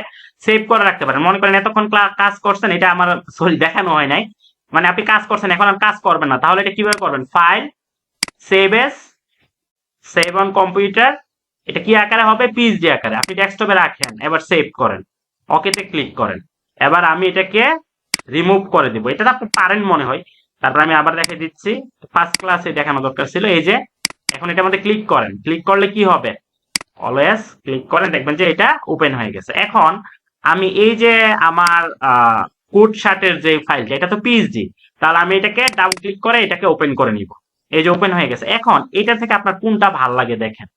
সেভ করে রাখতে পারেন। মনে করেন এতক্ষণ কাজ করছেন, এটা আমার সরি দেখানো হয় নাই, মানে আপনি কাজ করছেন, এখন আর কাজ করবেন না, তাহলে এটা কিভাবে করবেন? File, save S, save on computer. এটা কি আকারে হবে? পিএইচডি আকারে। আপনি ডেস্কটপে রাখেন, এবার সেভ করেন, ওকেতে ক্লিক করেন। এবার আমি এটাকে রিমুভ করে দিব। এটা তো আপনি পারেন মনে হয়। তারপর আমি আবার দেখে দিচ্ছি, ফার্স্ট ক্লাসে দেখানো দরকার ছিল। এই যে এখন এটার মধ্যে ক্লিক করেন, ক্লিক করলে কি হবে? অলওয়েজ ক্লিক করেন, দেখবেন যে এটা ওপেন হয়ে গেছে। এখন আমি এই যে আমার কোড শার্টের যে ফাইলটা, এটা তো পিএইচডি, তাহলে আমি এটাকে ডাবল ক্লিক করে এটাকে ওপেন করে নিব। এই যে ওপেন হয়ে গেছে। এখন এটা থেকে আপনার কোনটা ভাল লাগে দেখেন।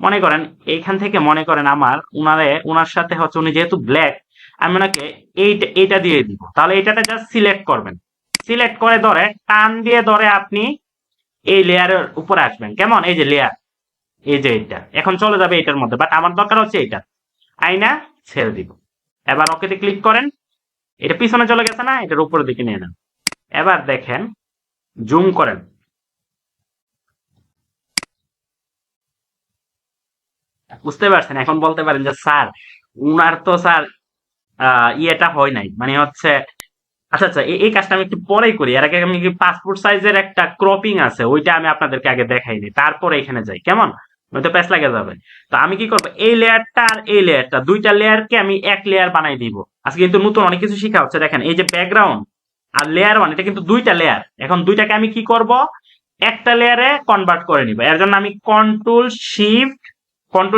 মনে করেন এইখান থেকে, মনে করেন আমার উনার সাথে হচ্ছে, উনি যেহেতু ব্ল্যাক, আমি ওনাকে এইটা দিয়ে দিব। তাহলে এটাতে জাস্ট সিলেক্ট করবেন, সিলেক্ট করে ধরে টান দিয়ে ধরে আপনি এই লেয়ারের উপরে আসবেন। কেমন? এই যে লেয়ার, এই যে এটা এখন চলে যাবে এটার মধ্যে, বাট আমার দরকার হচ্ছে এটা। আইনা ছেড়ে দিব। এবার ওকেতে ক্লিক করেন, এটা পিছনে চলে গেছে না, এটার উপরের দিকে নিয়ে নেন। এবার দেখেন, জুম করেন, বুঝতে পারছেন? এখন বলতে পারেন যে স্যার, উনার তো স্যার ইয়েটা হয় নাই, মানে হচ্ছে, আচ্ছা আচ্ছা, এই কাজটা আমি একটু পরেই করি। এর আগে আমি পাসপোর্ট সাইজের একটা ক্রপিং আছে, ওইটা আমি আপনাদেরকে আগে দেখাইনি, তারপরে এখানে যাই। কেমন? নয়তো প্যাচ লাগে যাবে। তো আমি কি করবো, এই লেয়ারটা আর এই লেয়ারটা, দুইটা লেয়ারকে আমি এক লেয়ার বানাই দিব। আজকে কিন্তু নতুন অনেক কিছু শিখা হচ্ছে। দেখেন, এই যে ব্যাকগ্রাউন্ড আর লেয়ার ওয়ান, এটা কিন্তু দুইটা লেয়ার। এখন দুইটাকে আমি কি করব, একটা লেয়ারে কনভার্ট করে নিব। এর জন্য আমি কন্ট্রোল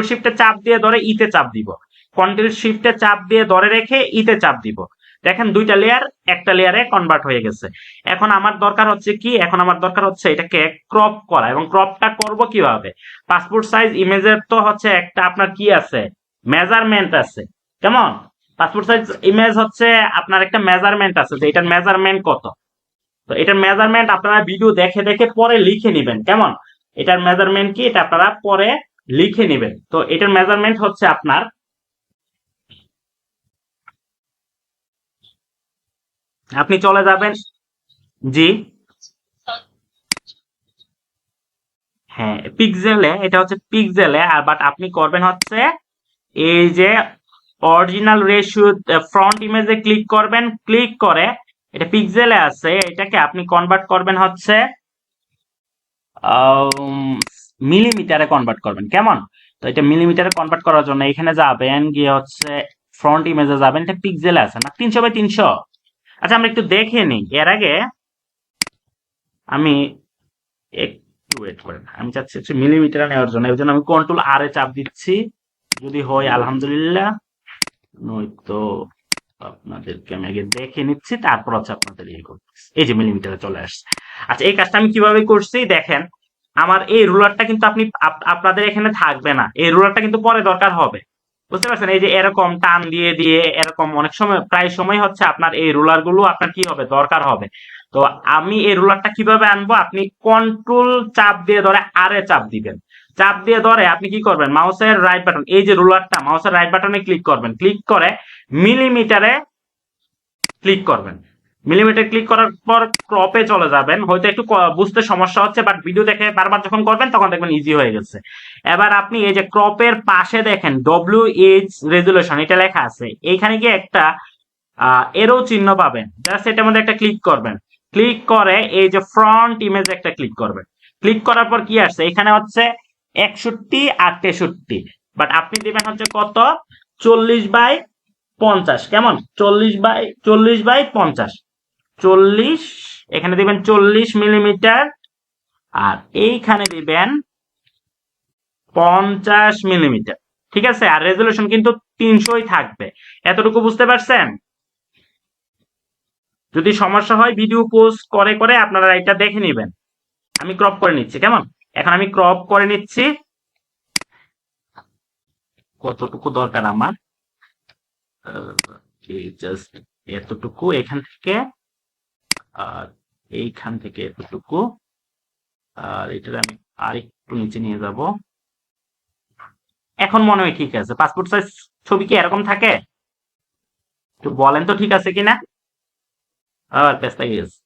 শিফটে চাপ দিয়ে ধরে ইতে চাপ দিব, কন্ট্রোল শিফটে চাপ দিয়ে ধরে রেখে ইতে চাপ দিব। দেখেন দুইটা লেয়ার একটা লেয়ারে কনভার্ট হয়ে গেছে। এখন আমার দরকার হচ্ছে কি, এখন আমার দরকার হচ্ছে এটাকে ক্রপ করা। এবং ক্রপটা করব কিভাবে? পাসপোর্ট সাইজ ইমেজের তো হচ্ছে একটা আপনার কি আছে, মেজারমেন্ট আছে। কেমন? পাসপোর্ট সাইজ ইমেজ হচ্ছে আপনার একটা মেজারমেন্ট আছে, যে এটার মেজারমেন্ট কত। তো এটার মেজারমেন্ট আপনারা ভিডিও দেখে দেখে পরে লিখে নেবেন, কেমন? এটার মেজারমেন্ট কি এটা আপনারা পরে লিখে নেবেন। তো এটার মেজারমেন্ট হচ্ছে আপনার, আপনি চলে যাবেন, জি হ্যাঁ পিক্সেলে, এটা হচ্ছে পিক্সেলে। আর বাট আপনি করবেন হচ্ছে এই যে অরিজিনাল রেশিও ফ্রন্ট ইমেজে ক্লিক করবেন, ক্লিক করে এটা পিক্সেলে আছে, এটাকে আপনি কনভার্ট করবেন হচ্ছে মিলিমিটারে কনভার্ট করবেন, কেমন? তো এটা মিলিমিটারে কনভার্ট করার জন্য এখানে যাবেন, গিয়ে হচ্ছে ফ্রন্ট ইমেজে যাবেন, এটা পিক্সেলে আছে না 300 বাই 300। আচ্ছা আমরা একটু দেখে নিই এর আগে, আমি একটু ওয়েট করেন, আমি চাচ্ছি হচ্ছে মিলিমিটারে নেওয়ার জন্য, এর জন্য আমি কন্ট্রোল আর এ চাপ দিচ্ছি, যদি হয় আলহামদুলিল্লাহ, নয়তো আপনাদেরকে আমি আগে দেখে নিচ্ছি, তারপর হচ্ছে আপনাদের ইয়ে করতেছি। এই যে মিলিমিটারে চলে আসছে। আচ্ছা এই কাজটা আমি কিভাবে করছি দেখেন, আমার এই রুলারটা কিন্তু আপনাদের এখানে থাকবে না, এই রুলারটা কিন্তু পরে দরকার হবে, বুঝতে পারছেন? এই যে এরকম টান দিয়ে দিয়ে এরকম অনেক সময়, প্রায় সময় হচ্ছে আপনার এই রুলার গুলো আপনার কি হবে, দরকার হবে। তো আমি এই রুলারটা কিভাবে আনবো, আপনি কন্ট্রোল চাপ দিয়ে ধরে আরে চাপ দিবেন, চাপ দিয়ে ধরে আপনি কি করবেন, মাউসের রাইট বাটন, এই যে রুলারটা মাউসের রাইট বাটনে ক্লিক করবেন, ক্লিক করে মিলিমিটারে ক্লিক করবেন। মিলিমিটার ক্লিক করার পর ক্রপে চলে যাবেন, হয়তো একটু বুঝতে সমস্যা হচ্ছে, বাট ভিডিও দেখে বারবার যখন করবেন তখন দেখবেন ইজি হয়ে গেছে। এবার আপনি এই যে ক্রপের পাশে দেখেন WH রেজুলেশন এটা লেখা আছে, এইখানে গিয়ে একটা এরো চিহ্ন পাবেন, জাস্ট এটার মধ্যে একটা ক্লিক করবেন, ক্লিক করে এই যে ফ্রন্ট ইমেজ একটা ক্লিক করবেন, ক্লিক করার পর কি আসছে, এখানে হচ্ছে 61 আর 63, বাট আপনি দিবেন হচ্ছে কত, 40/50, কেমন? 40/50, 40, এখানে দিবেন 40 মিলিমিটার, আর এইখানে দিবেন 50 মিলিমিটার, ঠিক আছে? আর রেজলিউশন কিন্তু 300ই থাকবে, এতটুকু বুঝতে পারছেন? যদি সমস্যা হয় ভিডিও পোস্ট করে করে আপনারা এটা দেখে নেবেন। আমি ক্রপ করে নিচ্ছি, কেমন? এখন আমি ক্রপ করে নিচ্ছি, কতটুকু দরকার আমার, জাস্ট এতটুকু এখান থেকে, আর এইখান থেকে এতটুকু, আর এটা আমি আর একটু নিচে নিয়ে যাব। এখন মনে হয় ঠিক আছে। পাসপোর্ট সাইজ ছবি কি এরকম থাকে? একটু বলেন তো ঠিক আছে কিনা। আর পেস্তা গেছে,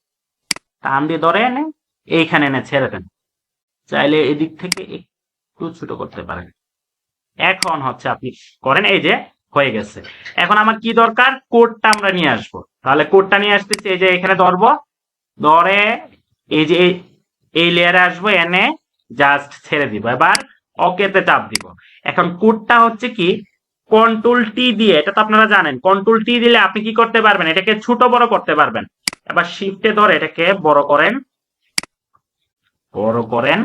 টান দিয়ে ধরে এনে এইখানে এনে ছেড়ে দেন, চাইলে এদিক থেকে একটু ছোট করতে পারেন। এখন হচ্ছে আপনি করেন, এই যে হয়ে গেছে। এখন আমার কি দরকার, কোডটা আমরা নিয়ে আসবো, তাহলে কোডটা নিয়ে আসতেছি, এই যে এখানে ধরবো, ধরে এই যে এই লেয়ারে আসবো, এনে জাস্ট ছেড়ে দিব, এবার ওকেতে চাপ দিব। এখন কোডটা হচ্ছে কি, কন্ট্রোল টি দিয়ে, এটা তো আপনারা জানেন, কন্ট্রোল টি দিলে আপনি কি করতে পারবেন, এটাকে ছোট বড় করতে পারবেন। এবার শিফটে ধরে এটাকে বড় করেন, বড় করেন,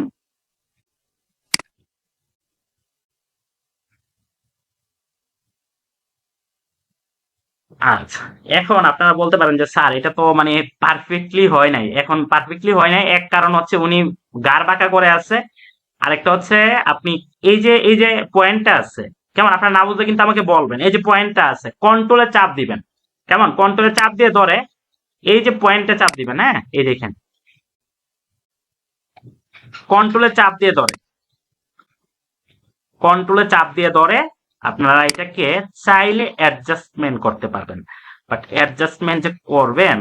আচ্ছা। এখন আপনারা বলতে পারেন যে স্যার এটা তো মানে পারফেক্টলি হয় নাই, এখন পারফেক্টলি হয় নাই এক কারণ হচ্ছে উনি গার বাঁকা করে আছে, আরেকটা হচ্ছে আপনি এই যে পয়েন্টটা আছে, কেমন? আপনার না বুঝলে কিন্তু আমাকে বলবেন, এই যে পয়েন্টটা আছে কন্ট্রোলে চাপ দিবেন, কেমন? কন্ট্রোলে চাপ দিয়ে ধরে এই যে পয়েন্টে চাপ দিবেন, হ্যাঁ এই দেখেন, কন্ট্রোলে চাপ দিয়ে ধরে, কন্ট্রোলে চাপ দিয়ে ধরে আপনারা এটাকে চাইলে অ্যাডজাস্টমেন্ট করতে পারবেন, বাট অ্যাডজাস্টমেন্ট যে করবেন,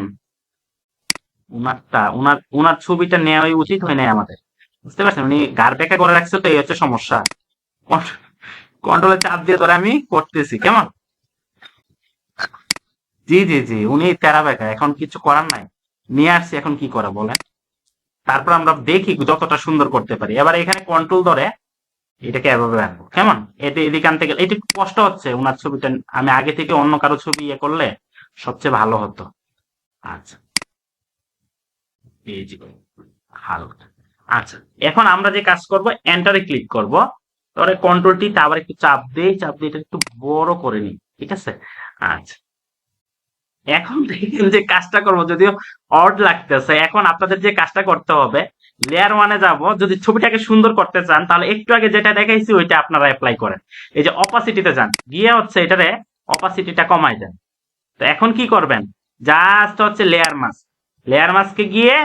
উনার ছবিটা নেওয়াই উচিত হয় নাই আমাদের, বুঝতে পারছেন? উনি গার বেঁকা করে রাখছে, তো এই হচ্ছে সমস্যা। কন্ট্রোলে চাপ দিয়ে ধরে আমি করতেছি, কেমন? জি জি জি, উনি তেরা বেঁকা, এখন কিছু করার নাই, নিয়ে আসছি, এখন কি করা বলেন? তারপর আমরা দেখি যতটা সুন্দর করতে পারি। এবার এখানে কন্ট্রোল ধরে এটাকে এভাবে আনবো, কেমন? এদিকে আনতে গেলে এটা একটু কষ্ট হচ্ছে, উনার ছবিটা আমি আগে থেকে অন্য কারো ছবি ইয়ে করলে সবচেয়ে ভালো হতো। আচ্ছা এই যে হালকা, আচ্ছা এখন আমরা যে কাজ করব, এন্টারে ক্লিক করব, তারপরে কন্ট্রোল টি, আবার একটু চাপ দিয়ে এটা একটু বড় করে নিই, ঠিক আছে? আচ্ছা এখন দেখেন যে কাজটা করবো, যদিও অড লাগতেছে, এখন আপনাদের যে কাজটা করতে হবে, লেয়ার ওয়ানে যাব, যদি ছবিটাকে সুন্দর করতে চান তাহলে একটু আগে যেটা দেখাইছি ওইটা আপনারা অ্যাপ্লাই করেন, এই যে অপাসিটিতে যান, গিয়ে হচ্ছে এটারে অপাসিটিটা কমাই দেন। তো এখন কি করবেন, জাস্ট হচ্ছে লেয়ার মাস্ক, লেয়ার মাস্কে গিয়ে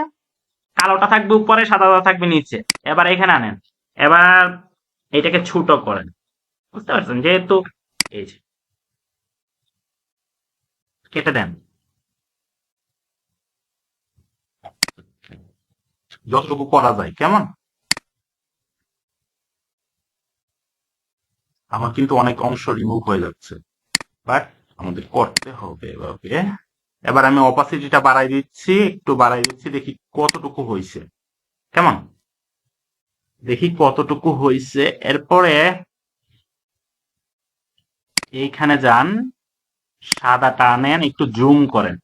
কালোটা থাকবে উপরে, সাদাটা থাকবে নিচে। এবার এখানে আনেন, এবার এটাকে ছোট করেন, বুঝতে পারছেন? যেহেতু এই যে কেটে দেন, যতটুকু করা যায়। কেমন? আমার কিন্তু অনেক অংশ রিমুভ হয়ে যাচ্ছে, বাট আমাদের করতে হবে এভাবে। এবার আমি অপাসিটিটা বাড়াই দিচ্ছি, একটু বাড়াই দিচ্ছি, দেখি কতটুকু হয়েছে। কেমন? দেখি কতটুকু হয়েছে। এরপরে এইখানে যান, সাদাটা আনেন, একটু জুম করেন।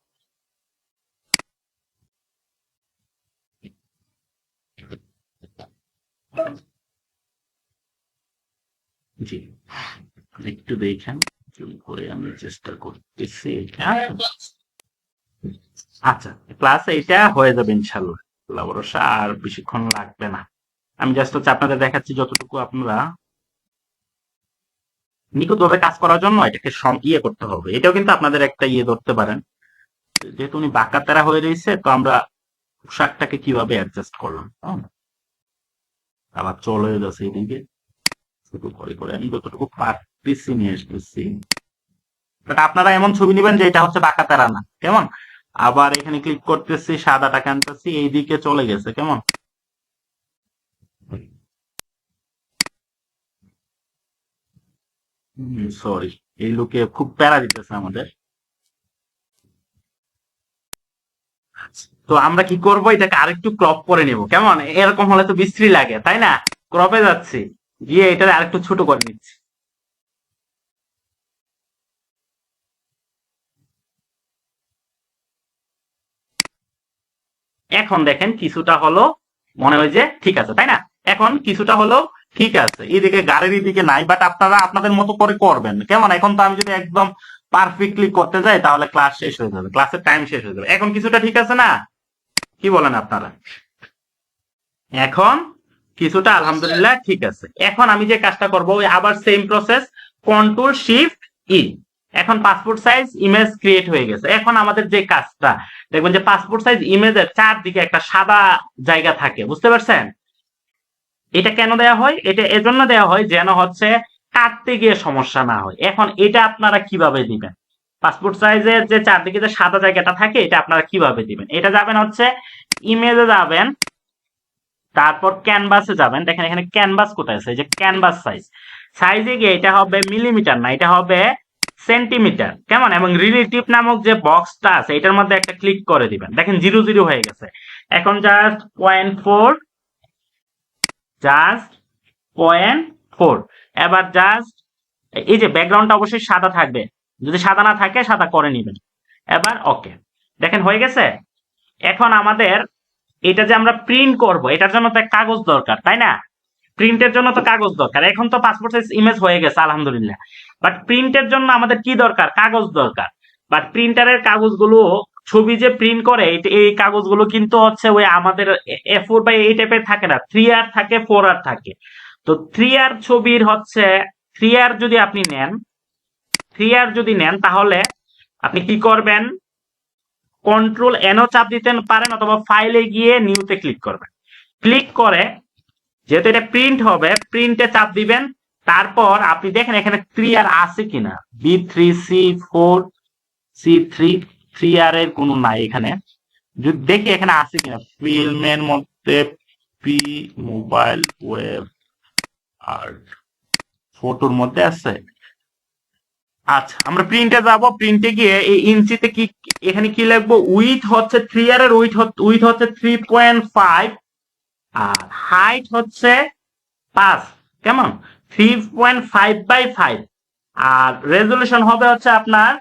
জি, একটু দেখেন, জুম করে আমি চেষ্টা করতেছি এটা। আচ্ছা, ক্লাস এইটা হয়ে যাবে ইনশাল্লাহ, আল্লাহ ভরসা। আর বেশিক্ষণ লাগবে না। আমি জাস্ট হচ্ছে আপনাদের দেখাচ্ছি যতটুকু আপনারা নিখুঁতভাবে কাজ করার জন্য এটাকে ইয়ে করতে হবে। এটাও কিন্তু আপনাদের একটা ইয়ে ধরতে পারেন, যেহেতু উনি বাঁকা তেরা হয়ে রয়েছে, তো আমরা পোশাকটাকে কিভাবে অ্যাডজাস্ট করলাম। আবার চলে যাচ্ছে এদিকে, ছোট করে করে আমি যতটুকু পারতেছি নিয়ে আসতেছি। বাট আপনারা এমন ছবি নেবেন যে এটা হচ্ছে বাঁকা তেরা না। কেমন? আবার এখানে ক্লিক করতেছি, সাদাটাকে আনতেছি, এইদিকে চলে গেছে। কেমন? সরি, এই লুকে খুব প্যারা দিতেছে আমাদের। তো আমরা কি করব, এটাকে আরেকটু ক্রপ করে নেব। কেমন? এরকম হলে তো বিশ্রী লাগে, তাই না? ক্রপে যাচ্ছি, গিয়ে এটা আরেকটু ছোট করে নিচ্ছি। এখন দেখেন কিছুটা হলো মনে হয় যে ঠিক আছে, তাই না? এখন কিছুটা হলো ঠিক আছে, এদিকে গাড়ির এদিকে নাই, বাট আপনারা আপনাদের মতো করে করবেন। কেমন? এখন তো আমি যদি একদম পারফেক্টলি করতে যাই তাহলে ক্লাস শেষ হয়ে যাবে, ক্লাসের টাইম শেষ হয়ে যাবে। এখন কিছুটা ঠিক আছে না? কি বলেন আপনারা? এখন কিছুটা আলহামদুলিল্লাহ ঠিক আছে। এখন আমি যে কাজটা করবো, ওই আবার সেম প্রসেস, কন্ট্রোল শিফট ই। এখন পাসপোর্ট সাইজ ইমেজ ক্রিয়েট হয়ে গেছে। এখন আমাদের যে কাজটা দেখবেন যে পাসপোর্ট সাইজ ইমেজের চারদিকে একটা সাদা জায়গা থাকে, বুঝতে পারছেন? এটা কেন দেওয়া হয়? এটা এজন্য দেওয়া হয় যেন হচ্ছে কাটতে গিয়ে সমস্যা না হয়। এখন এটা আপনারা কিভাবে দিবেন? পাসপোর্ট সাইজের যে চারদিকে যে সাদা জায়গাটা থাকে, এটা আপনারা কিভাবে দিবেন? এটা যাবেন হচ্ছে ইমেজে যাবেন, তারপর ক্যানভাসে যাবেন। দেখেন এখানে ক্যানভাস কোথায় আছে, এই যে ক্যানভাস সাইজ, সাইজে গিয়ে এটা হবে মিলিমিটার না, এটা হবে সেন্টিমিটার। কেমন? এবং রিলেটিভ নামক যে বক্সটা আছে এটার মধ্যে একটা ক্লিক করে দিবেন। দেখেন 0 0 হয়ে গেছে। এখন জাস্ট 0.4, জাস্ট 0.4। এবার জাস্ট এই যে ব্যাকগ্রাউন্ডটা অবশ্যই সাদা থাকবে, যদি সাদা না থাকে সাদা করে নিবেন। এবার ওকে, দেখেন হয়ে গেছে। এখন আমাদের এটা যে আমরা প্রিন্ট করব, এটার জন্য তো এক কাগজ দরকার, তাই না? প্রিন্টের জন্য তো কাগজ দরকার। এখন তো পাসপোর্ট সাইজ ইমেজ হয়ে গেছে আলহামদুলিল্লাহ, বাট প্রিন্টের জন্য আমাদের কি দরকার? কাগজ দরকার। বাট প্রিন্টারের কাগজগুলো, ছবি যে প্রিন্ট করে এই কাগজগুলো কিন্তু হচ্ছে ওই আমাদের A4 বা এই টাইপের থাকে না, 3R থাকে, 4R থাকে। তো 3R ছবির হচ্ছে 3R যদি আপনি নেন, 3R যদি নেন তাহলে আপনি কি করবেন? কন্ট্রোল এনও চাপ দিতে পারেন, অথবা ফাইলে গিয়ে নিউতে ক্লিক করবেন। ক্লিক করে যেহেতু এটা প্রিন্ট হবে, প্রিন্টে চাপ দিবেন। তারপর আপনি দেখেন এখানে 3R আছে কিনা, B3C4 C3, 3R এর কোনো নাই এখানে। যদি দেখি এখানে আছে কিনা, ফিল্মের মধ্যে পি, মোবাইল, ওয়েব, আর্ট, ফটোর মধ্যে আছে। আচ্ছা, আমরা প্রিন্টে যাব। প্রিন্টে গিয়ে এই ইঞ্চিতে কি এখানে কি লিখবো? উইথ হচ্ছে 3R এর উইথ হচ্ছে 3.5, আর হাইট হচ্ছে 5। কেমন? 3.5/5। আর রেজুলেশন হবে হচ্ছে আপনার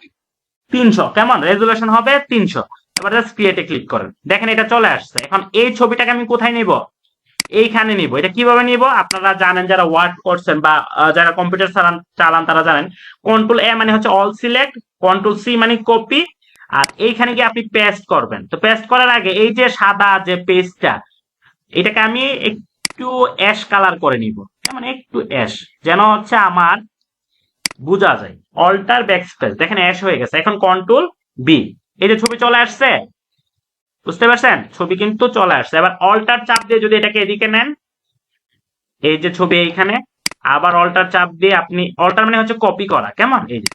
300। কেমন? রেজুলেশন হবে 300। এবার জাস্ট ক্রিয়েটে ক্লিক করেন, দেখেন এটা চলে আসছে। এখন এই ছবিটাকে আমি কোথায় নিব? এইখানে নিব। এটা কিভাবে নিব? আপনারা জানেন, যারা ওয়ার্ড করছেন বা যারা কম্পিউটার চালান তারা জানেন। কন্ট্রোল A মানে হচ্ছে অল সিলেক্ট, কন্ট্রোল C মানে কপি, আর এইখানে গিয়ে আপনি পেস্ট করবেন। তো পেস্ট করার আগে এই যে সাদা যে পেজটা, এটাকে আমি একটু অ্যাশ কালার করে নিব। মানে একটু অ্যাশ, যেন হচ্ছে আমার বোঝা যায়। অল্টার ব্যাকস্পেস, দেখেন অ্যাশ হয়ে গেছে। এখন কন্ট্রোল B, এই যে ছবি চলে আসছে। বুঝতে পারছেন? ছবি কিন্তু চলে আসছে। এবার অল্টার চাপ দিয়ে যদি এটাকে এদিকে নেন, এই যে ছবি এইখানে, আবার অল্টার চাপ দিয়ে আপনি, অল্টার মানে হচ্ছে কপি করা, কেমন? এই যে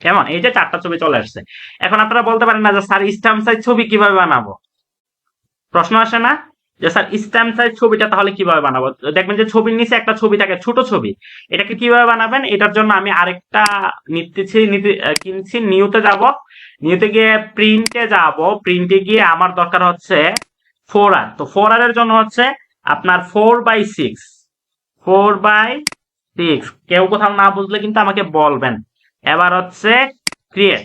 কেমন, এই যে 4টা ছবি চলে আসছে। এখন আপনারা বলতে পারেন না যে স্যার স্ট্যাম্প সাইজ ছবি কিভাবে বানাবো? প্রশ্ন আসে না যে স্যার স্ট্যাম্প সাইজ ছবিটা তাহলে কিভাবে বানাবো? দেখবেন যে ছবির নিচে একটা ছবি থাকে, ছোট ছবি। এটাকে কিভাবে বানাবেন? এটার জন্য আমি আরেকটা কিনছি, নিউতে যাব। নিউতে গিয়ে প্রিন্টে যাব। প্রিন্টে গিয়ে আমার দরকার হচ্ছে 4R। তো 4R এর জন্য হচ্ছে আপনার 4/6, 4/6। কেউ কোথাও না বুঝলে কিন্তু আমাকে বলবেন। এবার হচ্ছে ক্রিয়েট।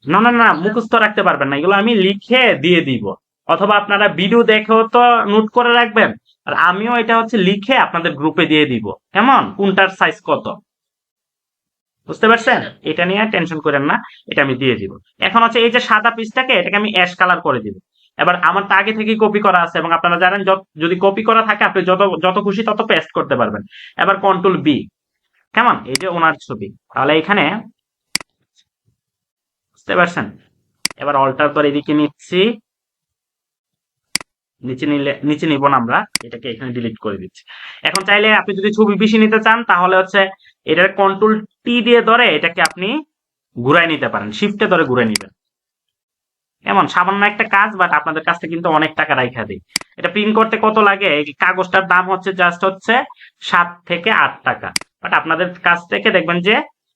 না না না, মুখস্থ রাখতে পারবেন না, এগুলো আমি লিখে দিয়ে দিব। অথবা আপনারা ভিডিও দেখেও তো নোট করে রাখবেন, আর আমিও এটা হচ্ছে লিখে আপনাদের গ্রুপে দিয়ে দিব। কেমন, কোনটার সাইজ কত, বুঝতে পারছেন? এটা নিয়ে টেনশন করেন না, এটা আমি দিয়ে দিব। এখন হচ্ছে এই যে সাদা পিসটাকে, এটাকে আমি অ্যাশ কালার করে দিব। এবার আমার তো আগে থেকেই কপি করা আছে, এবং আপনারা জানেন যদি কপি করা থাকে আপনি যত যত খুশি তত পেস্ট করতে পারবেন। এবার কন্ট্রোল বি, কেমন, এই যে ওনার ছবি। তাহলে এখানে, বুঝতে পারছেন? এবার অল্টার করে এদিকে নিচ্ছি, নিচে নিব না আমরা, এটাকে এখানে ডিলিট করে দিচ্ছি। এখন চাইলে আপনি যদি ছবি বেশি নিতে চান তাহলে হচ্ছে এটার কন্ট্রোল টি দিয়ে ধরে এটাকে আপনি ঘুরাই নিতে পারেন, শিফটে ধরে ঘুরে নিবেন। এমন সামান্য একটা কাজ, বাট আপনাদের কাছ থেকে কিন্তু অনেক টাকা রাইখা দিই। এটা প্রিন্ট করতে কত লাগে? এই কাগজটার দাম হচ্ছে জাস্ট হচ্ছে 7 থেকে 8 টাকা, বাট আপনাদের কাছ থেকে দেখবেন যে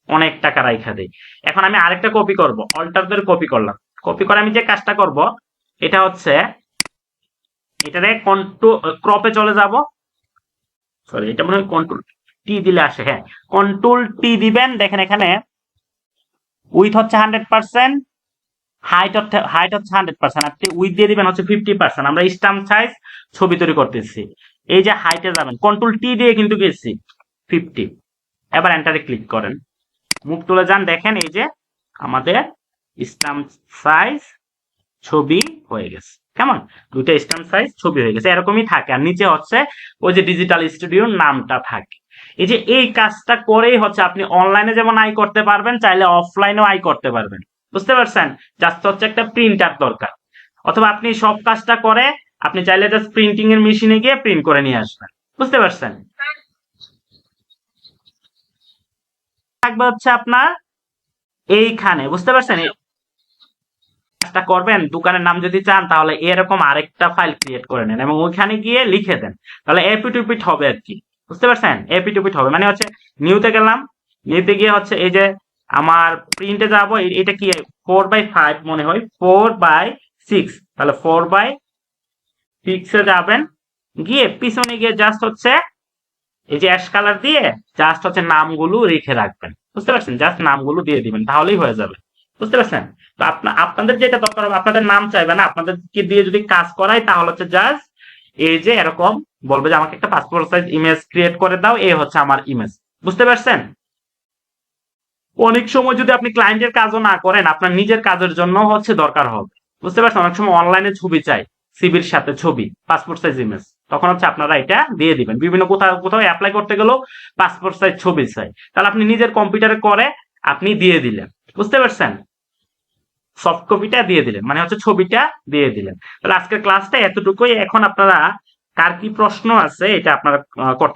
অনেক টাকা রাইখা দেই। এখন আমি আরেকটা কপি করব, অল্টার ধরে কপি করলাম। কপি করে আমি যে কাজটা করব, এটা হচ্ছে এটারে কন্ট্রোল ক্রপে চলে যাব। সরি, এটা মনে হয় কন্ট্রোল টি দিলে আসে। হ্যাঁ, কন্ট্রোল টি দিবেন। দেখেন এখানে উইথ হচ্ছে 100%, হাইট হচ্ছে 100%, আপনি উইথ দিয়ে দিবেন হচ্ছে 50%। আমরা স্ট্যাম্প সাইজ ছবি তৈরি করতেছি। এই যে হাইটে যাবেন, কন্ট্রোল টি দিয়ে কিন্তু গেছি 50। এবার এন্টারে ক্লিক করেন, মুভ তুলে যান, দেখেন এই যে আমাদের স্ট্যাম্প সাইজ ছবি হয়ে গেছে। কেমন, দুইটা স্ট্যাম্প সাইজ ছবি হয়ে গেছে। এরকমই থাকে, আর নিচে হচ্ছে ওই যে ডিজিটাল স্টুডিওর নামটা থাকে। এই যে এই কাজটা করেই হচ্ছে আপনি অনলাইনে যেমন আয় করতে পারবেন, চাইলে অফলাইনেও আয় করতে পারবেন। বুঝতে পারছেন? জাস্ট হচ্ছে একটা প্রিন্টার দরকার, অথবা আপনি সব কাজটা করে আপনি চাইলে জাস্ট প্রিন্টিং এর মেশিনে গিয়ে প্রিন্ট করে নিয়ে আসবেন। বুঝতে পারছেন? থাকবে হচ্ছে আপনার এইখানে, বুঝতে পারছেন? কাজটা করবেন, দোকানের নাম যদি চান তাহলে এরকম আরেকটা ফাইল ক্রিয়েট করে নেন এবং ওইখানে গিয়ে লিখে দেন, তাহলে এপিটুপিট হবে আর কি। বুঝতে পারছেন? এপিটুপিট হবে মানে হচ্ছে নিউতে গেলাম, নিউতে গিয়ে হচ্ছে এই যে আমার প্রিন্টে যাবো, এটা কি 4/5 মনে হয়, 4/6, তাহলে 4/6 এ যাবেন, গিয়ে পিছনে গিয়ে জাস্ট হচ্ছে এই যে অ্যাশ কালার দিয়ে জাস্ট হচ্ছে নামগুলো রেখে রাখবেন। বুঝতে পারছেন? জাস্ট নামগুলো দিয়ে দিবেন, তাহলেই হয়ে যাবে। বুঝতে পারছেন? তো আপনাদের যেটা দরকার হবে, আপনাদের নাম চাইবে না, আপনাদেরকে দিয়ে যদি কাজ করাই তাহলে হচ্ছে জাস্ট এই যে এরকম বলবে যে আমাকে একটা পাসপোর্ট সাইজ ইমেজ ক্রিয়েট করে দাও, এই হচ্ছে আমার ইমেজ। বুঝতে পারছেন? অনেক সময় যদি আপনি ক্লায়েন্টের কাজও না করেন, আপনার নিজের কাজের জন্য হচ্ছে দরকার হবে। বুঝতে পারছেন? অনেক সময় অনলাইনে ছবি চাই, সিভির সাথে ছবি, পাসপোর্ট সাইজ ইমেজ, তখন হচ্ছে আপনারা এটা দিয়ে দিবেন। বিভিন্ন কোথাও কোথাও অ্যাপ্লাই করতে গেলেও পাসপোর্ট সাইজ ছবি চাই, তাহলে আপনি নিজের কম্পিউটারে করে আপনি দিয়ে দিলেন। বুঝতে পারছেন? সফট কপিটা দিয়ে দিলেন, মানে হচ্ছে ছবিটা দিয়ে দিলেন। তাহলে আজকের ক্লাসটা এতটুকুই। এখন আপনারা কার কি প্রশ্ন আছে এটা আপনারা করতে